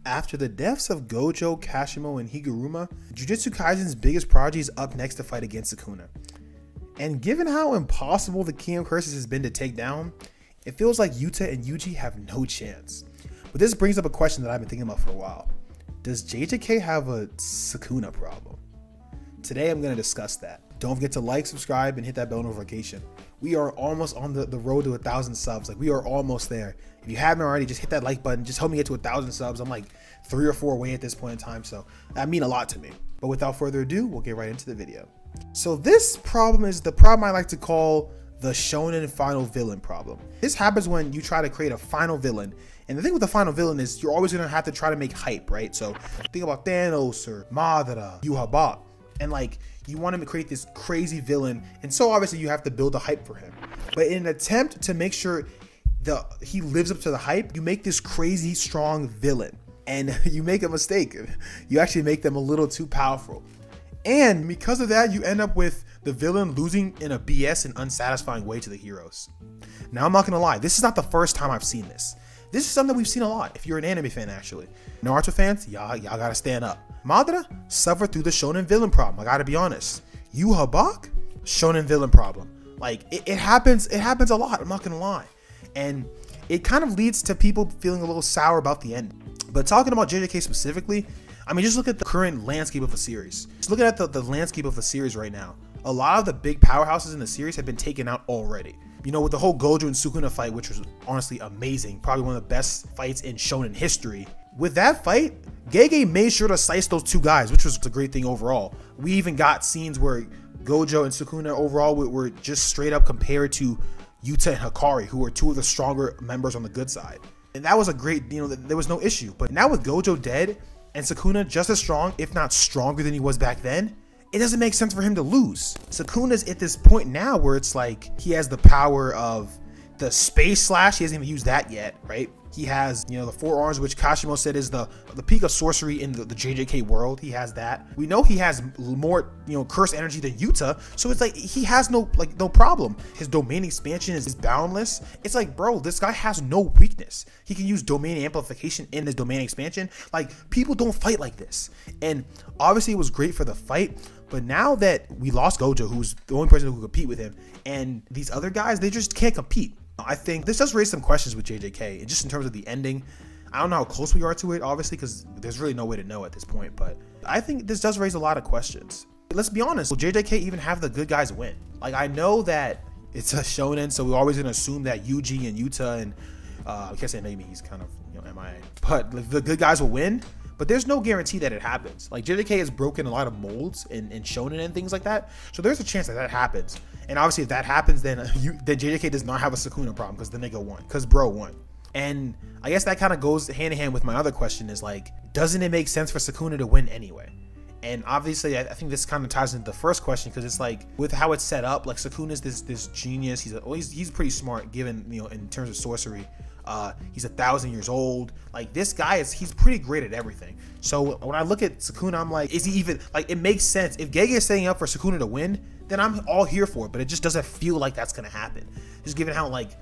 After the deaths of Gojo, Kashimo, and Higuruma, Jujutsu Kaisen's biggest prodigy is up next to fight against Sukuna. And given how impossible the King of Curses has been to take down, it feels like Yuta and Yuji have no chance. But this brings up a question that I've been thinking about for a while. Does JJK have a Sukuna problem? Today I'm going to discuss that. Don't forget to like, subscribe, and hit that bell notification. We are almost on the road to 1,000 subs. Like, we are almost there. If you haven't already, just hit that like button. Just help me get to 1,000 subs. I'm like 3 or 4 away at this point in time, so that means a lot to me. But without further ado, we'll get right into the video. So this problem is the problem I like to call the shonen final villain problem. This happens when you try to create a final villain. And the thing with the final villain is you're always going to have to try to make hype, right? So think about Thanos or Madara, Yhwachand, and like you want to create this crazy villain. And so obviously you have to build a hype for him. But in an attempt to make sure he lives up to the hype, you make this crazy strong villain. And you make a mistake. You actually make them a little too powerful. And because of that, you end up with the villain losing in a BS and unsatisfying way to the heroes. Now, I'm not gonna lie, this is not the first time I've seen this. This is something we've seen a lot, if you're an anime fan, actually. Naruto fans, y'all gotta stand up. Madara suffered through the shonen villain problem, I gotta be honest. Yhwachand, shonen villain problem. Like, it happens a lot, I'm not gonna lie. And it kind of leads to people feeling a little sour about the end. But talking about JJK specifically, I mean, just look at the current landscape of the series. Just looking at the landscape of the series right now. A lot of the big powerhouses in the series have been taken out already. You know, with the whole Gojo and Sukuna fight, which was honestly amazing, probably one of the best fights in shonen history. With that fight, Gege made sure to slice those two guys, which was a great thing overall. We even got scenes where Gojo and Sukuna overall were just straight up compared to Yuta and Hikari, who were two of the stronger members on the good side. And that was a great, you know, there was no issue. But now with Gojo dead and Sukuna just as strong, if not stronger than he was back then, it doesn't make sense for him to lose. Sukuna's at this point now where it's like he has the power of the space slash. He hasn't even used that yet, right? He has, you know, the 4 arms, which Kashimo said is the peak of sorcery in the JJK world. He has that. We know he has more, you know, curse energy than Yuta. So it's like he has no problem. His domain expansion is boundless. It's like, bro, this guy has no weakness. He can use domain amplification in his domain expansion. Like, people don't fight like this. And obviously it was great for the fight. But now that we lost Gojo, who's the only person who could compete with him, and these other guys, they just can't compete. I think this does raise some questions with JJK, and just in terms of the ending. I don't know how close we are to it, obviously, because there's really no way to know at this point, but I think this does raise a lot of questions. Let's be honest, will JJK even have the good guys win? Like, I know that it's a shonen, so we're always going to assume that Yuji and Yuta and I can't say maybe he's kind of, you know, MIA, but the good guys will win. But there's no guarantee that it happens. Like, JJK has broken a lot of molds in shonen and things like that. So there's a chance that that happens. And obviously if that happens, then JJK does not have a Sukuna problem because the nigga won. Because bro won. And I guess that kind of goes hand in hand with my other question is like, doesn't it make sense for Sukuna to win anyway? And obviously I think this kind of ties into the first question because it's like with how it's set up, like Sukuna's this genius. He's pretty smart given, you know, in terms of sorcery. He's 1,000 years old. Like, this guy he's pretty great at everything. So when I look at Sukuna, I'm like, is he even, like, it makes sense. If Gege is setting up for Sukuna to win, then I'm all here for it, but it just doesn't feel like that's gonna happen. Just given how, like,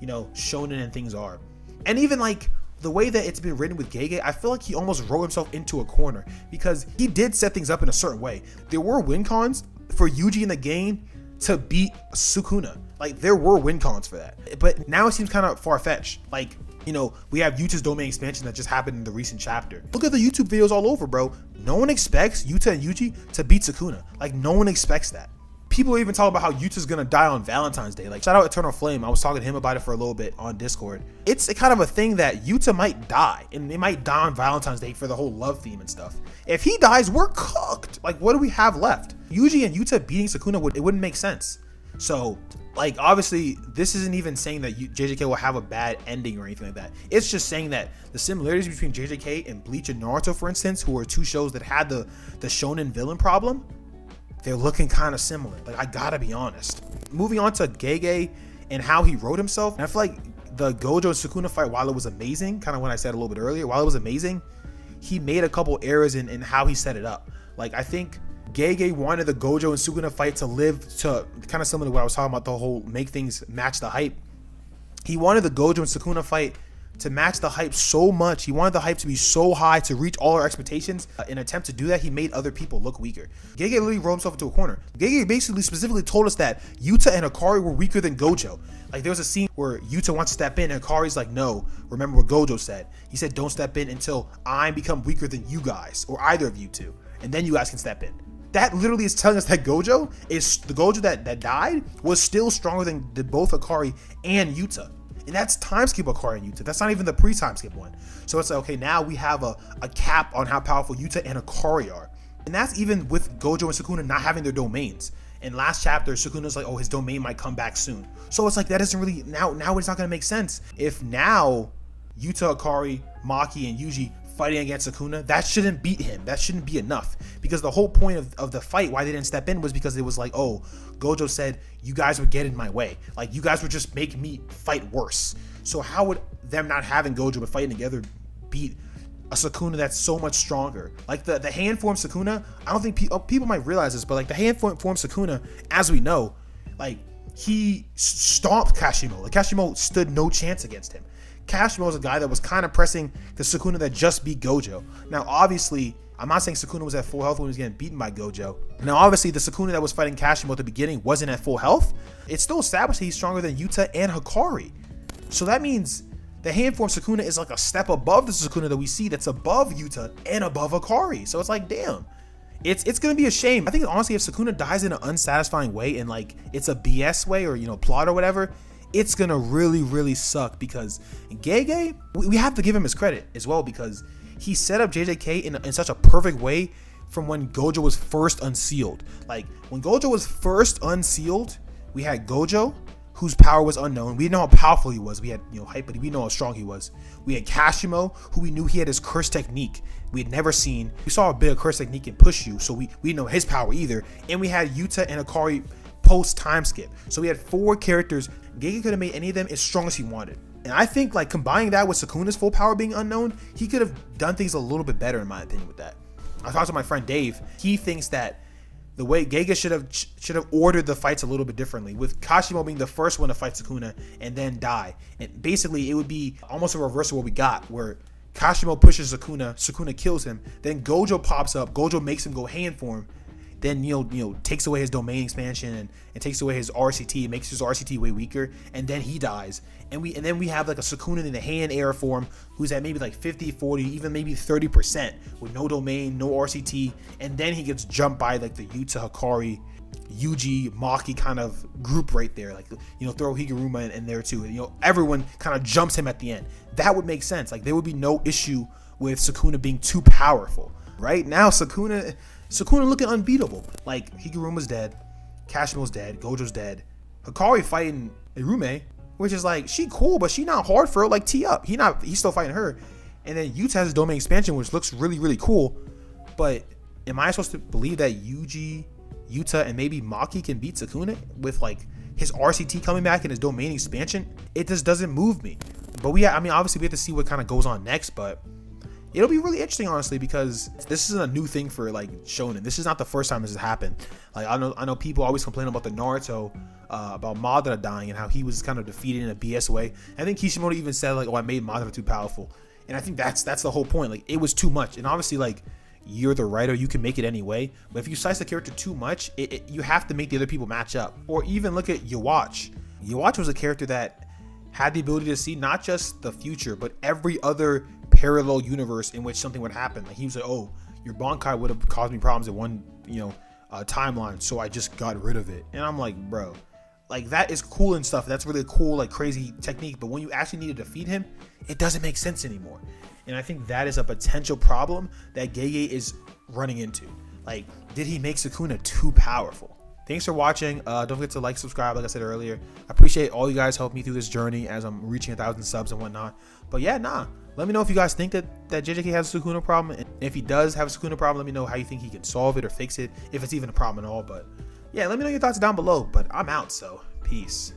you know, shonen and things are. And even like the way that it's been written with Gege, I feel like he almost wrote himself into a corner because he did set things up in a certain way. There were win cons for Yuji in the game to beat Sukuna. Like, there were win cons for that, but now it seems kind of far-fetched. Like, you know, we have Yuta's domain expansion that just happened in the recent chapter. Look at the YouTube videos all over, bro. No one expects Yuta and Yuji to beat Sukuna. Like, no one expects that. People are even talking about how Yuta's gonna die on Valentine's Day. Like, shout out Eternal Flame. I was talking to him about it for a little bit on Discord. It's a kind of a thing that Yuta might die, and they might die on Valentine's Day for the whole love theme and stuff. If he dies, we're cooked. Like, what do we have left? Yuji and Yuta beating Sukuna, it wouldn't make sense. So, like, obviously, this isn't even saying that JJK will have a bad ending or anything like that. It's just saying that the similarities between JJK and Bleach and Naruto, for instance, who are 2 shows that had the shonen villain problem, they're looking kind of similar. Like, I gotta be honest. Moving on to Gege and how he wrote himself, and I feel like the Gojo and Sukuna fight, while it was amazing, kind of what I said a little bit earlier, while it was amazing, he made a couple errors in how he set it up. Like, I think Gege wanted the Gojo and Sukuna fight to live to kind of similar to what I was talking about, the whole make things match the hype. He wanted the Gojo and Sukuna fight to match the hype so much. He wanted the hype to be so high to reach all our expectations. In an attempt to do that, he made other people look weaker. Gege literally rolled himself into a corner. Gege basically specifically told us that Yuta and Hikari were weaker than Gojo. Like, there was a scene where Yuta wants to step in and Hikari's like, no, remember what Gojo said. He said, don't step in until I become weaker than you guys, or either of you two, and then you guys can step in. That literally is telling us that Gojo is, the Gojo that died was still stronger than both Hikari and Yuta. And that's time skip Hikari and Yuta. That's not even the pre-time skip one. So it's like, okay, now we have a cap on how powerful Yuta and Hikari are. And that's even with Gojo and Sukuna not having their domains. In last chapter, Sukuna's like, oh, his domain might come back soon. So it's like, that doesn't really, now it's not going to make sense. If now Yuta, Hikari, Maki, and Yuji fighting against Sukuna, that shouldn't beat him. That shouldn't be enough. Because the whole point of the fight, why they didn't step in, was because it was like, oh, Gojo said, you guys would get in my way. Like, you guys would just make me fight worse. So how would them not having Gojo but fighting together beat a Sukuna that's so much stronger? Like, the hand form Sukuna, I don't think people might realize this, but like the hand form Sukuna, as we know, like, he stomped Kashimo. Like, Kashimo stood no chance against him. Kashimo was a guy that was kind of pressing the Sukuna that just beat Gojo. Now, obviously, I'm not saying Sukuna was at full health when he was getting beaten by Gojo. Now, obviously, the Sukuna that was fighting Kashimo at the beginning wasn't at full health. It's still established that he's stronger than Yuta and Hikari. So that means the hand form Sukuna is like a step above the Sukuna that we see that's above Yuta and above Hikari. So it's like, damn. It's gonna be a shame. I think honestly, if Sukuna dies in an unsatisfying way, and like it's a BS way, or, you know, plot or whatever, it's gonna really suck, because Gege, we have to give him his credit as well, because he set up JJK in such a perfect way from when Gojo was first unsealed. Like, when Gojo was first unsealed, we had Gojo, whose power was unknown. We didn't know how powerful he was. We had, you know, hype, but we know how strong he was. We had Kashimo, who we knew he had his curse technique. We had never seen. We saw a bit of curse technique in Push You, so we didn't know his power either. And we had Yuta and Hikari post time skip. So we had 4 characters. Gege could have made any of them as strong as he wanted. And I think, like, combining that with Sukuna's full power being unknown, he could have done things a little bit better, in my opinion, with that. I talked to my friend Dave. He thinks that the way Gege should have ordered the fights a little bit differently, with Kashimo being the first one to fight Sukuna and then die. And basically, it would be almost a reverse of what we got, where Kashimo pushes Sukuna, Sukuna kills him, then Gojo pops up, Gojo makes him go hand form, then you know takes away his domain expansion and takes away his RCT, makes his RCT way weaker, and then he dies. And then we have like a Sukuna in the hand air form who's at maybe like 50, 40, even maybe 30% with no domain, no RCT, and then he gets jumped by like the Yuta, Hikari, Yuji, Maki kind of group right there. Like, you know, throw Higuruma in there too. You know, everyone kind of jumps him at the end. That would make sense. Like, there would be no issue with Sukuna being too powerful. Right now, Sukuna looking unbeatable. Like, Higuruma's dead, Kashimo's dead, Gojo's dead, Hikari fighting Irume, which is like, she cool, but she not hard for her. Like, tee up. He's still fighting her. And then Yuta has his domain expansion, which looks really cool. But am I supposed to believe that Yuji, Yuta, and maybe Maki can beat Sukuna with like his RCT coming back and his domain expansion? It just doesn't move me. But I mean, obviously we have to see what kind of goes on next, but it'll be really interesting, honestly, because this isn't a new thing for like shonen. This is not the first time this has happened. Like, I know people always complain about the Naruto, about Madara dying and how he was kind of defeated in a BS way. I think Kishimoto even said like, oh, I made Madara too powerful. And I think that's the whole point. Like, it was too much. And obviously, like, you're the writer, you can make it anyway. But if you slice the character too much, you have to make the other people match up. Or even look at Yhwachand. Yhwachand was a character that had the ability to see not just the future, but every other parallel universe in which something would happen. Like, he was like, oh, your Bankai would have caused me problems in one, timeline, so I just got rid of it. And I'm like, bro, like, that is cool and stuff. That's really cool, like, crazy technique. But when you actually need to defeat him, it doesn't make sense anymore. And I think that is a potential problem that Gege is running into. Like, did he make Sukuna too powerful? Thanks for watching. Don't forget to like, subscribe, like I said earlier. I appreciate all you guys help me through this journey as I'm reaching 1,000 subs and whatnot. But yeah, let me know if you guys think that JJK has a Sukuna problem. And if he does have a Sukuna problem, let me know how you think he can solve it or fix it, if it's even a problem at all. But yeah, let me know your thoughts down below. But I'm out, so peace.